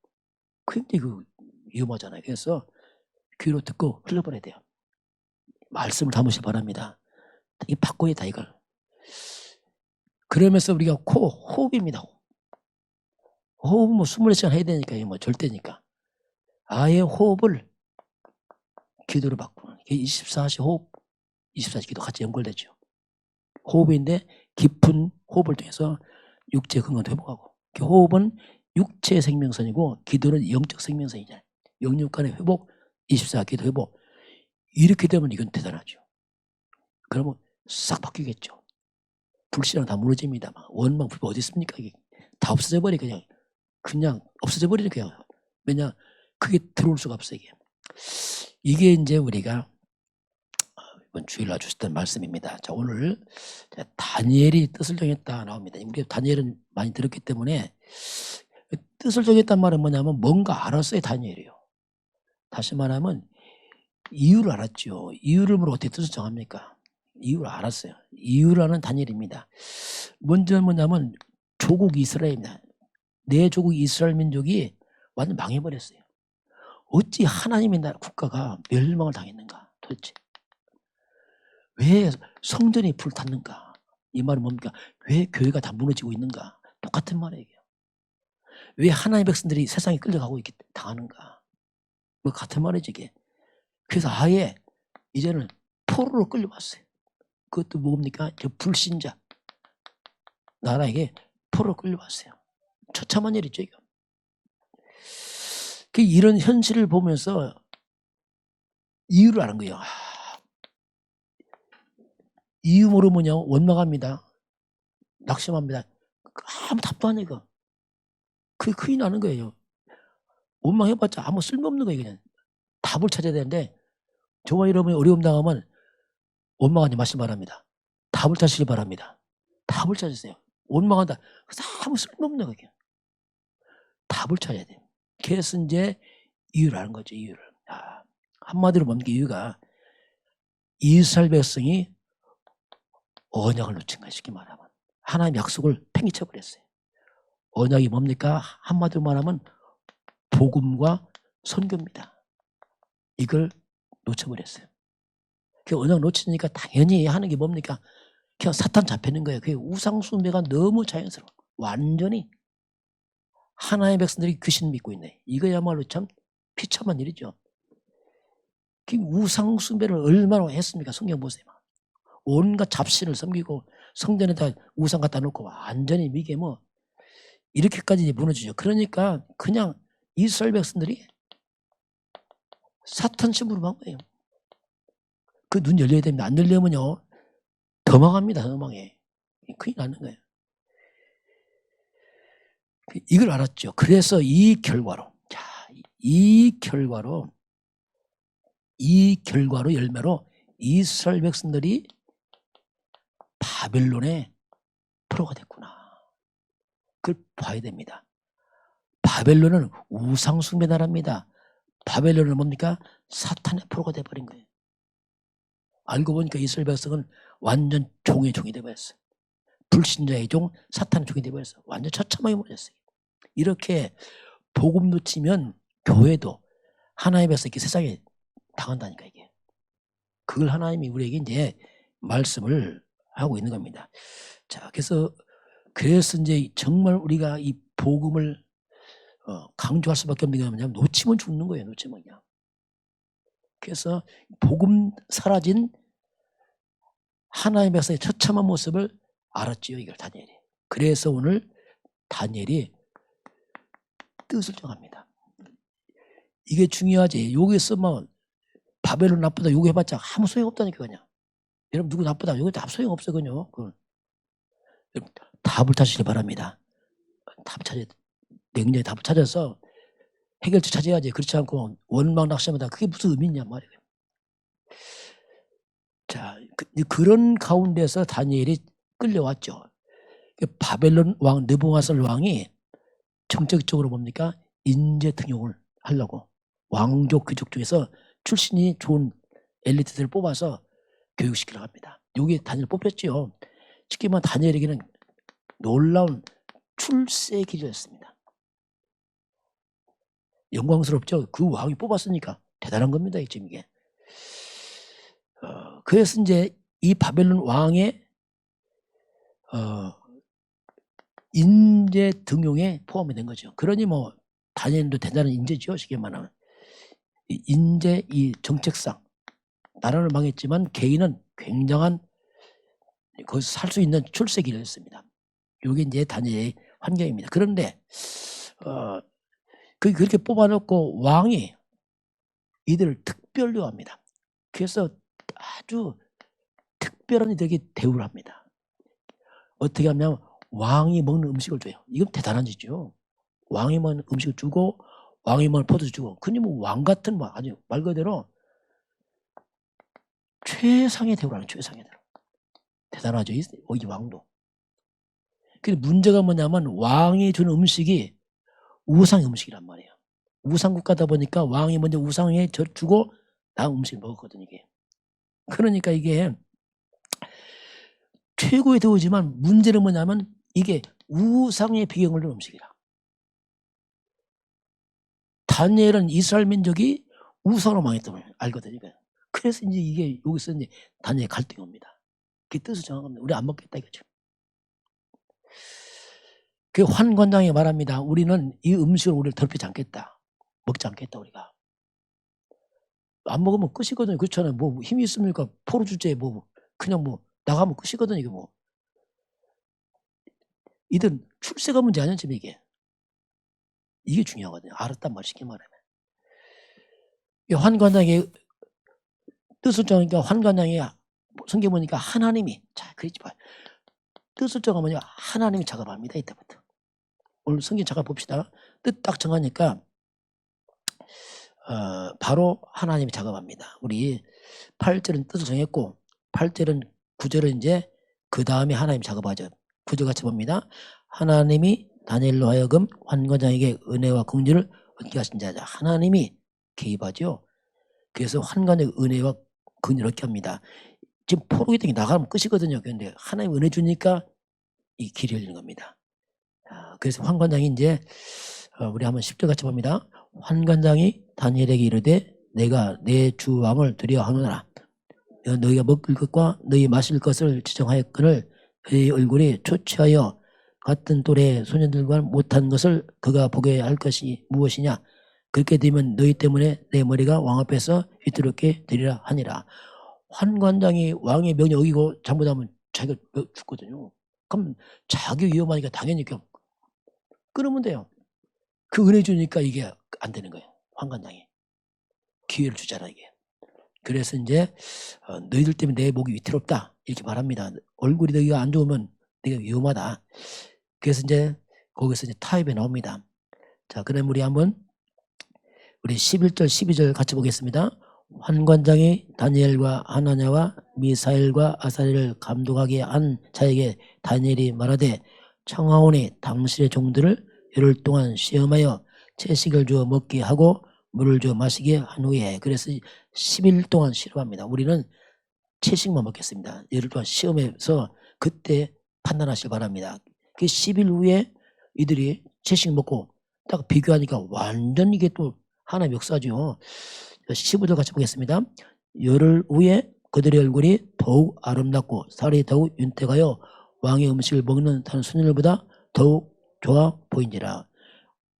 굉장히 위험하잖아요. 그래서 귀로 듣고 흘려버려야 돼요. 말씀을 담으시기 바랍니다. 이 바꿔야 다 이걸. 그러면서 우리가 호흡입니다. 호흡은 뭐 24시간 해야 되니까 뭐 절대니까. 아예 호흡을 기도로 바꾸는. 24시 호흡, 24시 기도 같이 연결되죠. 호흡인데 깊은 호흡을 통해서 육체 건강 회복하고. 호흡은 육체 생명선이고 기도는 영적 생명선이잖아요. 영육 간의 회복, 24 기도 회복. 이렇게 되면 이건 대단하죠. 그러면 싹 바뀌겠죠. 불신앙 다 무너집니다. 원망 불평 어디 있습니까? 이게 다 없어져 버리 그냥 없어져 버리는 거예요. 왜냐 그게 들어올 수가 없어요. 이게 이제 우리가 이번 주일날 주셨던 말씀입니다. 자 오늘 다니엘이 뜻을 정했다 나옵니다. 우리 다니엘은 많이 들었기 때문에 뜻을 정했단 말은 뭐냐면 뭔가 알았어요. 다니엘이요. 다시 말하면 이유를 알았죠. 이유를 어떻게 뜻을 정합니까? 이유를 알았어요. 이유를 아는 다니엘입니다. 먼저 뭐냐면 조국 이스라엘입니다. 내 조국 이스라엘 민족이 완전 망해버렸어요. 어찌 하나님의 나라 국가가 멸망을 당했는가 도대체. 왜 성전이 불탔는가. 이 말은 뭡니까? 왜 교회가 다 무너지고 있는가. 똑같은 말이에요. 왜 하나님의 백성들이 세상에 끌려가고 있게 당하는가. 뭐 같은 말이지 이게. 그래서 아예 이제는 포로로 끌려왔어요. 그것도 뭡니까? 불신자 나라에게 포로로 끌려왔어요. 처참한 일이죠 이거. 이런 현실을 보면서 이유를 아는 거예요. 이유 모르면요 원망합니다. 낙심합니다. 아무 답도 안 해. 그게 큰일 나는 거예요. 원망해봤자 아무 쓸모없는 거예요. 그냥 답을 찾아야 되는데 저와 여러분이 어려움 당하면 원망하지 마시기 바랍니다. 답을 찾으시기 바랍니다. 답을 찾으세요. 원망한다. 아무 쓸모없는 거예요. 답을 찾아야 돼요. 그래서 이제 이유를 아는 거죠. 이유를. 한마디로 뭡니까? 이유가 이스라엘 백성이 언약을 놓친 거예요. 쉽게 말하면. 하나님의 약속을 팽이쳐버렸어요. 언약이 뭡니까? 한마디로 말하면 복음과 선교입니다. 이걸 놓쳐버렸어요. 그 언약 놓치니까 당연히 하는 게 뭡니까? 그냥 사탄 잡히는 거예요. 그게 우상숭배가 너무 자연스러워. 완전히 하나님의 백성들이 귀신 믿고 있네. 이거야말로 참 비참한 일이죠. 그 우상숭배를 얼마나 했습니까? 성경 보세요. 온갖 잡신을 섬기고 성전에다 우상 갖다 놓고 완전히 이게 뭐 이렇게까지 무너지죠. 그러니까 그냥 이스라엘 백성들이 사탄 심부름 한 거예요. 그 눈 열려야 됩니다. 안 열려면요 더 망합니다. 더 망해. 큰일 나는 거예요. 이걸 알았죠. 그래서 이 결과로 열매로 이스라엘 백성들이 바벨론의 포로가 됐구나. 그걸 봐야 됩니다. 바벨론은 우상숭배 나라입니다. 바벨론은 뭡니까? 사탄의 포로가 돼버린 거예요. 알고 보니까 이스라엘 백성은 완전 종이 돼버렸어요. 불신자의 종, 사탄의 종이 돼버렸어요. 완전 처참하게 버렸어요. 이렇게 복음 놓치면 교회도 하나님의 백성이 세상에 당한다니까 이게. 그걸 하나님이 우리에게 이제 말씀을 하고 있는 겁니다. 자, 그래서 이제 정말 우리가 이 복음을 강조할 수밖에 없는 게 뭐냐면 놓치면 죽는 거예요. 놓치면 그냥. 그래서 복음 사라진 하나님의 백성의 처참한 모습을 알았지요. 이걸 다니엘이. 그래서 오늘 다니엘이 뜻을 정합니다. 이게 중요하지. 여기서 뭐 바벨론 나쁘다 요거 해봤자 아무 소용없다니까 그냥. 여러분 누구 나쁘다 요거 아무 소용없어 그냥. 답을 찾으시기 바랍니다. 답을 찾아야 돼. 냉정히 답을 찾아서 해결책 찾아야지. 그렇지 않고 원망낙심하다. 그게 무슨 의미 있냐 말이에요. 자, 그런 가운데서 다니엘이 끌려왔죠. 바벨론 왕 느부갓네살 왕이 정책적으로 뭡니까? 인재 등용을 하려고 왕족 귀족 중에서 출신이 좋은 엘리트들을 뽑아서 교육시키려 합니다. 여기 다니엘 뽑혔지요. 쉽게 말하면 다니엘에게는 놀라운 출세 길이었습니다. 영광스럽죠. 그 왕이 뽑았으니까 대단한 겁니다. 지금 이게. 그래서 이제 이 바벨론 왕의 인재 등용에 포함이 된 거죠. 그러니 뭐 다니엘도 대단한 인재죠. 쉽게 말하면 인재 이 정책상 나라를 망했지만 개인은 굉장한 거기서 살 수 있는 출세기를 했습니다. 이게 이제 다니엘의 환경입니다. 그런데 그렇게 뽑아놓고 왕이 이들을 특별로 합니다. 그래서 아주 특별한 이들에게 대우를 합니다. 어떻게 하면 왕이 먹는 음식을 줘요. 이건 대단한 짓이죠. 왕이 먹는 음식을 주고 왕이 먹는 포도주 주고. 그니 뭐 왕 같은 뭐 아주 말 그대로 최상의 대우를 하는 최상의 대우. 대단하죠. 이 왕도. 근데 문제가 뭐냐면 왕이 주는 음식이 우상의 음식이란 말이에요. 우상국가다 보니까 왕이 먼저 우상에 주고 나 음식을 먹었거든 이게. 그러니까 이게 최고의 대우지만 문제는 뭐냐면 이게 우상의 배경을 둔 음식이라. 다니엘은 이스라엘 민족이 우상으로 망했다는 걸 알거든요. 그래서 이제 이게 여기서 이제 다니엘 갈등이 옵니다. 그 뜻을 정한 겁니다. 우리 안 먹겠다 이거죠. 그 환관장이 말합니다. 우리는 이 음식을 우리를 더럽히지 않겠다. 먹지 않겠다 우리가. 안 먹으면 끝이거든요. 그렇잖아요. 뭐 힘이 있습니까? 포로 주제에 뭐 그냥 뭐 나가면 끝이거든요. 이게 뭐. 이든 출세가 문제 아니야 지금 이게. 이게 중요하거든요. 알았단 말이 쉽게 말하면. 환관장의 뜻을 정하니까 환관장이 성경 보니까 하나님이 자 그러지 마. 뜻을 정하면 하나님이 작업합니다. 이때부터. 오늘 성경 잠깐 봅시다. 뜻 딱 정하니까 바로 하나님이 작업합니다. 우리 8절은 뜻을 정했고 8절은 9절은 이제 그 다음에 하나님 작업하죠. 9절 같이 봅니다. 하나님이 다니엘로 하여금 환관장에게 은혜와 긍휼을 얻게 하신 자죠. 하나님이 개입하죠. 그래서 환관의 은혜와 긍휼을 얻게 합니다. 지금 포로기 등이 나가면 끝이거든요. 그런데 하나님 은혜 주니까 이 길이 열리는 겁니다. 그래서 환관장이 이제 우리 한번 10절 같이 봅니다. 환관장이 다니엘에게 이르되 내가 내 주 왕을 드려 하노라. 너희가 먹을 것과 너희 마실 것을 지정하였거늘 그의 얼굴이 초췌하여 같은 또래 소년들과 못한 것을 그가 보게 할 것이 무엇이냐. 그렇게 되면 너희 때문에 내 머리가 왕 앞에서 휘두르게 되리라 하니라. 환관장이 왕의 명령 어기고 잘못하면 자기가 죽거든요. 그럼 자기 위험하니까 당연히 그냥 끊으면 돼요. 그 은혜 주니까 이게 안 되는 거예요. 환관장이. 기회를 주잖아 이게. 그래서 이제 너희들 때문에 내 목이 위태롭다 이렇게 말합니다. 얼굴이 너희가 안 좋으면 내가 위험하다. 그래서 이제 거기서 이제 타협이 나옵니다. 자, 그럼 우리 한번 우리 11절 12절 같이 보겠습니다. 환관장이 다니엘과 하나냐와 미사엘과 아사엘을 감독하게 한 자에게 다니엘이 말하되 청하오니 당신의 종들을 열흘 동안 시험하여 채식을 주어 먹게 하고 물을 주어 마시게 한 후에. 그래서 10일 동안 실험합니다. 우리는 채식만 먹겠습니다. 열흘 동안 시험해서 그때 판단하시기 바랍니다. 그 10일 후에 이들이 채식 먹고 딱 비교하니까 완전 이게 또 하나의 역사죠. 15절 같이 보겠습니다. 열흘 후에 그들의 얼굴이 더욱 아름답고 살이 더욱 윤택하여 왕의 음식을 먹는 다른 소년들보다 더욱 좋아 보인지라.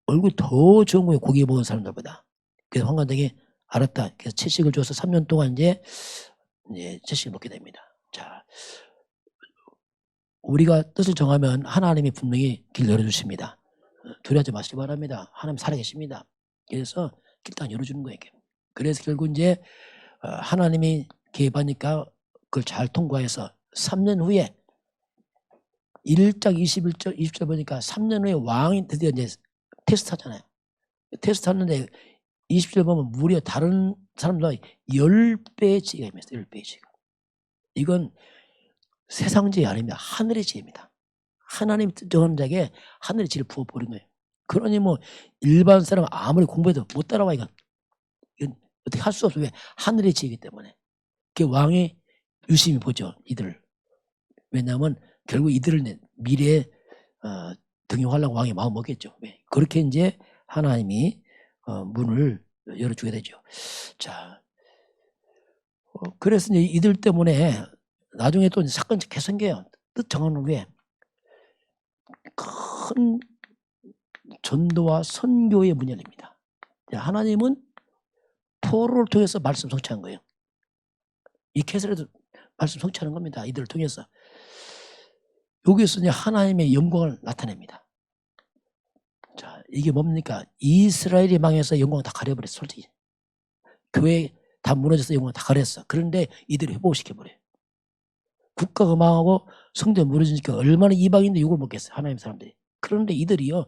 얼굴 더 좋은 거예요. 고기 먹은 사람들보다. 그래서 환관장이 알았다. 그래서 채식을 줘서 3년 동안 이제 채식을 먹게 됩니다. 자, 우리가 뜻을 정하면 하나님이 분명히 길 열어주십니다. 두려워하지 마시기 바랍니다. 하나님 살아계십니다. 그래서 길 딱 열어주는 거예요. 그래서 결국 이제 하나님이 개입하니까 그걸 잘 통과해서 3년 후에 1장 20절 보니까 3년 후에 왕이 드디어 이제 테스트 하잖아요. 테스트 하는데 20절 보면 무려 다른 사람보다 10배의 지혜가 있습니다. 10배의 지혜가. 이건 세상 지혜 아닙니다. 하늘의 지혜입니다. 하나님 뜻정하는 자에게 하늘의 지혜를 부어버린 거예요. 그러니 뭐 일반 사람 아무리 공부해도 못 따라와. 이건 어떻게 할 수 없어. 왜? 하늘의 지혜이기 때문에. 그 왕이 유심히 보죠. 이들을. 왜냐하면 결국 이들을 미래에 등용하려고 왕이 마음 먹겠죠. 왜? 그렇게 이제 하나님이 문을 열어주게 되죠. 자, 그래서 이제 이들 때문에 나중에 또 사건이 계속 생겨요. 뜻 정하는 후에 큰 전도와 선교의 문이 열립니다. 하나님은 포로를 통해서 말씀 성취한 거예요. 이 캐슬에도 말씀 성취하는 겁니다. 이들을 통해서. 여기서 이제 하나님의 영광을 나타냅니다. 자, 이게 뭡니까? 이스라엘이 망해서 영광을 다 가려버렸어, 솔직히. 교회 다 무너져서 영광을 다 가렸어. 그런데 이들을 회복시켜버려요. 국가가 망하고 성전이 무너지니까 얼마나 이방인들 욕을 먹겠어요, 하나님 사람들이. 그런데 이들이요,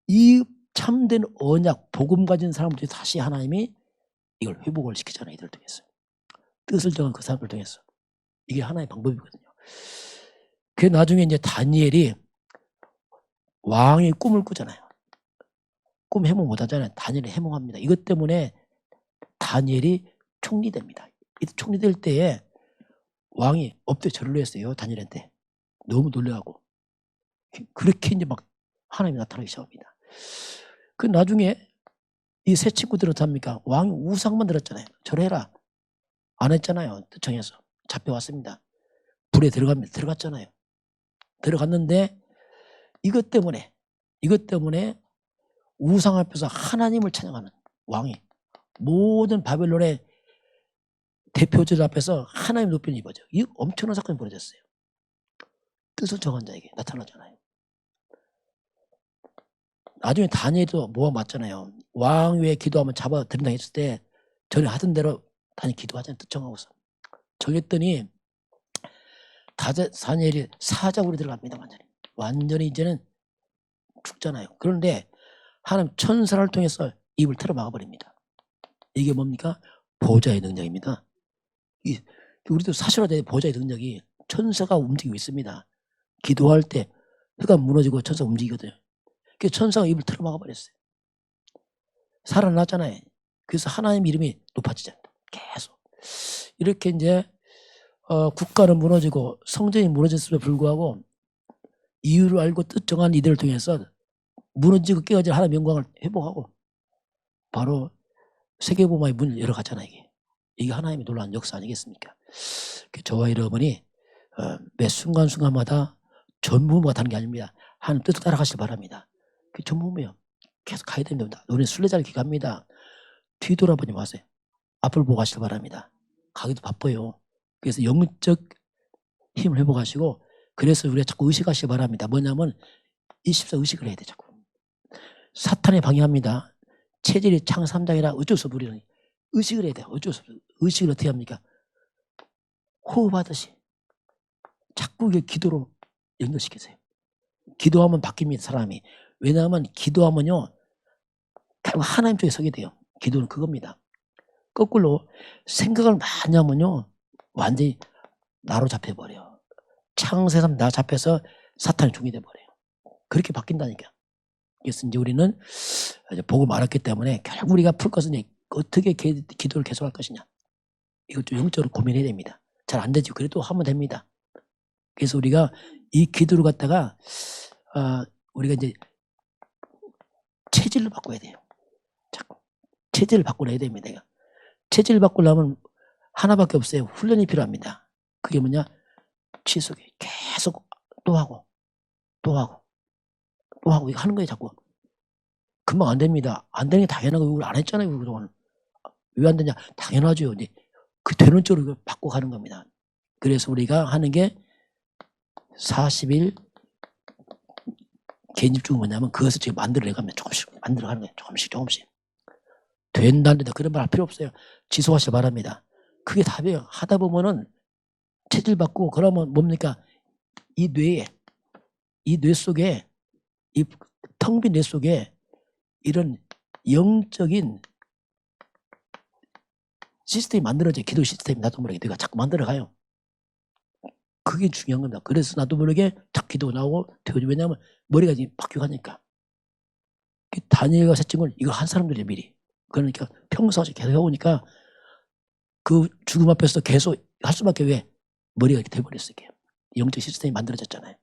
이 참된 언약, 복음 가진 사람들이 다시 하나님이 이걸 회복을 시키잖아요, 이들을 통해서. 뜻을 정한 그 사람들 통해서. 이게 하나의 방법이거든요. 그 나중에 이제 다니엘이 왕의 꿈을 꾸잖아요. 꿈 해몽 못 하잖아요. 다니엘이 해몽합니다. 이것 때문에 다니엘이 총리됩니다. 이 총리될 때에 왕이 엎드려 절을 했어요. 다니엘한테. 너무 놀래하고. 그렇게 이제 막 하나님이 나타나기 시작합니다. 그 나중에 이 세 친구들은 어떡합니까? 왕이 우상만 들었잖아요. 절해라. 안 했잖아요. 뜻정해서. 잡혀왔습니다. 불에 들어갔잖아요. 들어갔는데 이것 때문에 우상 앞에서 하나님을 찬양하는 왕이 모든 바벨론의 대표들 앞에서 하나님 높이는 입어죠. 이 엄청난 사건이 벌어졌어요. 뜻을 정한 자에게 나타나잖아요. 나중에 다니엘도 모아 맞잖아요. 왕 위에 기도하면 잡아 들인다 했을 때 전에 하던 대로 다니엘 기도하잖아요. 뜻 정하고서. 정했더니 다니엘이 사자굴에 들어갑니다. 완전히 이제는 죽잖아요. 그런데 하나님 천사를 통해서 입을 틀어 막아버립니다. 이게 뭡니까? 보좌의 능력입니다. 우리도 사실화된 보좌의 능력이 천사가 움직이고 있습니다. 기도할 때 혀가 무너지고 천사가 움직이거든요. 그래서 천사가 입을 틀어 막아버렸어요. 살아났잖아요. 그래서 하나님 이름이 높아지잖아요. 계속. 이렇게 이제 국가는 무너지고 성전이 무너졌음에도 불구하고 이유를 알고 뜻 정한 이들을 통해서 무너지고 깨어질 하나님의 영광을 회복하고 바로 세계복음화의 문을 열어갔잖아요. 이게 하나님의 놀라운 역사 아니겠습니까? 저와 여러분이 매 순간순간마다 전무후무가 다는 게 아닙니다. 하나님 뜻을 따라가시길 바랍니다. 그게 전무후무예요. 계속 가야 됩니다. 우리는 순례자를 기갑니다. 뒤돌아보지 마세요. 앞을 보고 가시길 바랍니다. 가기도 바빠요. 그래서 영적 힘을 회복하시고 그래서 우리가 자꾸 의식하시기 바랍니다. 뭐냐면 24 의식을 해야 돼. 자꾸. 사탄이 방해합니다. 체질이 창3장이라 어쩔 수 없이 우리는 의식을 해야 돼요. 어쩔 수 없어요. 의식을 어떻게 합니까? 호흡하듯이 자꾸 기도로 연결시키세요. 기도하면 바뀝니다. 사람이. 왜냐하면 기도하면요 결국 하나님 쪽에 서게 돼요. 기도는 그겁니다. 거꾸로 생각을 많이 하면요 완전히 나로 잡혀버려요. 창세삼 나 잡혀서 사탄의 종이 돼버려요. 그렇게 바뀐다니까. 그래서 이제 우리는 복음을 알았기 때문에 결국 우리가 풀 것은 어떻게 기도를 계속할 것이냐. 이걸 좀 영적으로 고민해야 됩니다. 잘 안 되죠. 그래도 하면 됩니다. 그래서 우리가 이 기도를 갖다가 우리가 이제 체질을 바꿔야 돼요. 자꾸 체질을 바꾸려 됩니다. 체질을 바꾸려면 하나밖에 없어요. 훈련이 필요합니다. 그게 뭐냐? 지속이 계속 또 하고 이거 하는 거예요. 자꾸 금방 안 됩니다. 안 되는 게 당연하고 이걸 안 했잖아요. 그동안 왜 안 되냐? 당연하죠. 이제 그 되는 쪽으로 바꿔가는 겁니다. 그래서 우리가 하는 게 40일 개인 집중은 뭐냐면 그것을 지금 만들어내가면 조금씩 만들어가는 거예요. 조금씩 된다는데 그런 말 할 필요 없어요. 지속하시기 바랍니다. 그게 답이에요. 하다 보면은 체질 바꾸고 그러면 뭡니까? 이 뇌에 이 뇌 속에, 이 텅 빈 뇌 속에 이런 영적인 시스템이 만들어져요. 기도 시스템이 나도 모르게 내가 자꾸 만들어가요. 그게 중요한 겁니다. 그래서 나도 모르게 탁 기도 나오고 되어지고, 왜냐하면 머리가 지금 바뀌어가니까. 다니엘과 셋증을 이거 한 사람들이 미리. 그러니까 평소에 계속 해오니까 그 죽음 앞에서 계속 할 수밖에, 왜? 머리가 이렇게 돼버렸어요. 영적 시스템이 만들어졌잖아요.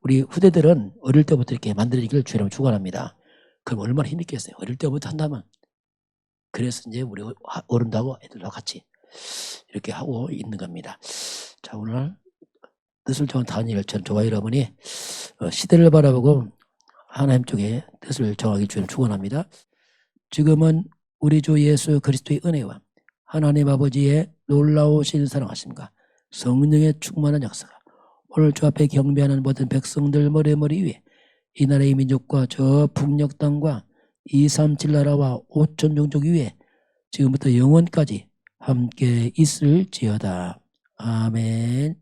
우리 후대들은 어릴 때부터 이렇게 만들어지기를 주님으로 축원합니다. 그럼 얼마나 힘있겠어요. 어릴 때부터 한다면. 그래서 이제 우리 어른들하고 애들과 같이 이렇게 하고 있는 겁니다. 자, 오늘 뜻을 정한 다니엘처럼 저와 여러분이 시대를 바라보고 하나님 쪽에 뜻을 정하기 주님 축원합니다. 지금은 우리 주 예수 그리스도의 은혜와 하나님 아버지의 놀라우신 사랑하심과 성령의 충만한 역사가 오늘 주 앞에 경배하는 모든 백성들 머리 위에 이 나라의 민족과 저 북녘 땅과 237 나라와 5천 종족 위에 지금부터 영원까지 함께 있을지어다. 아멘.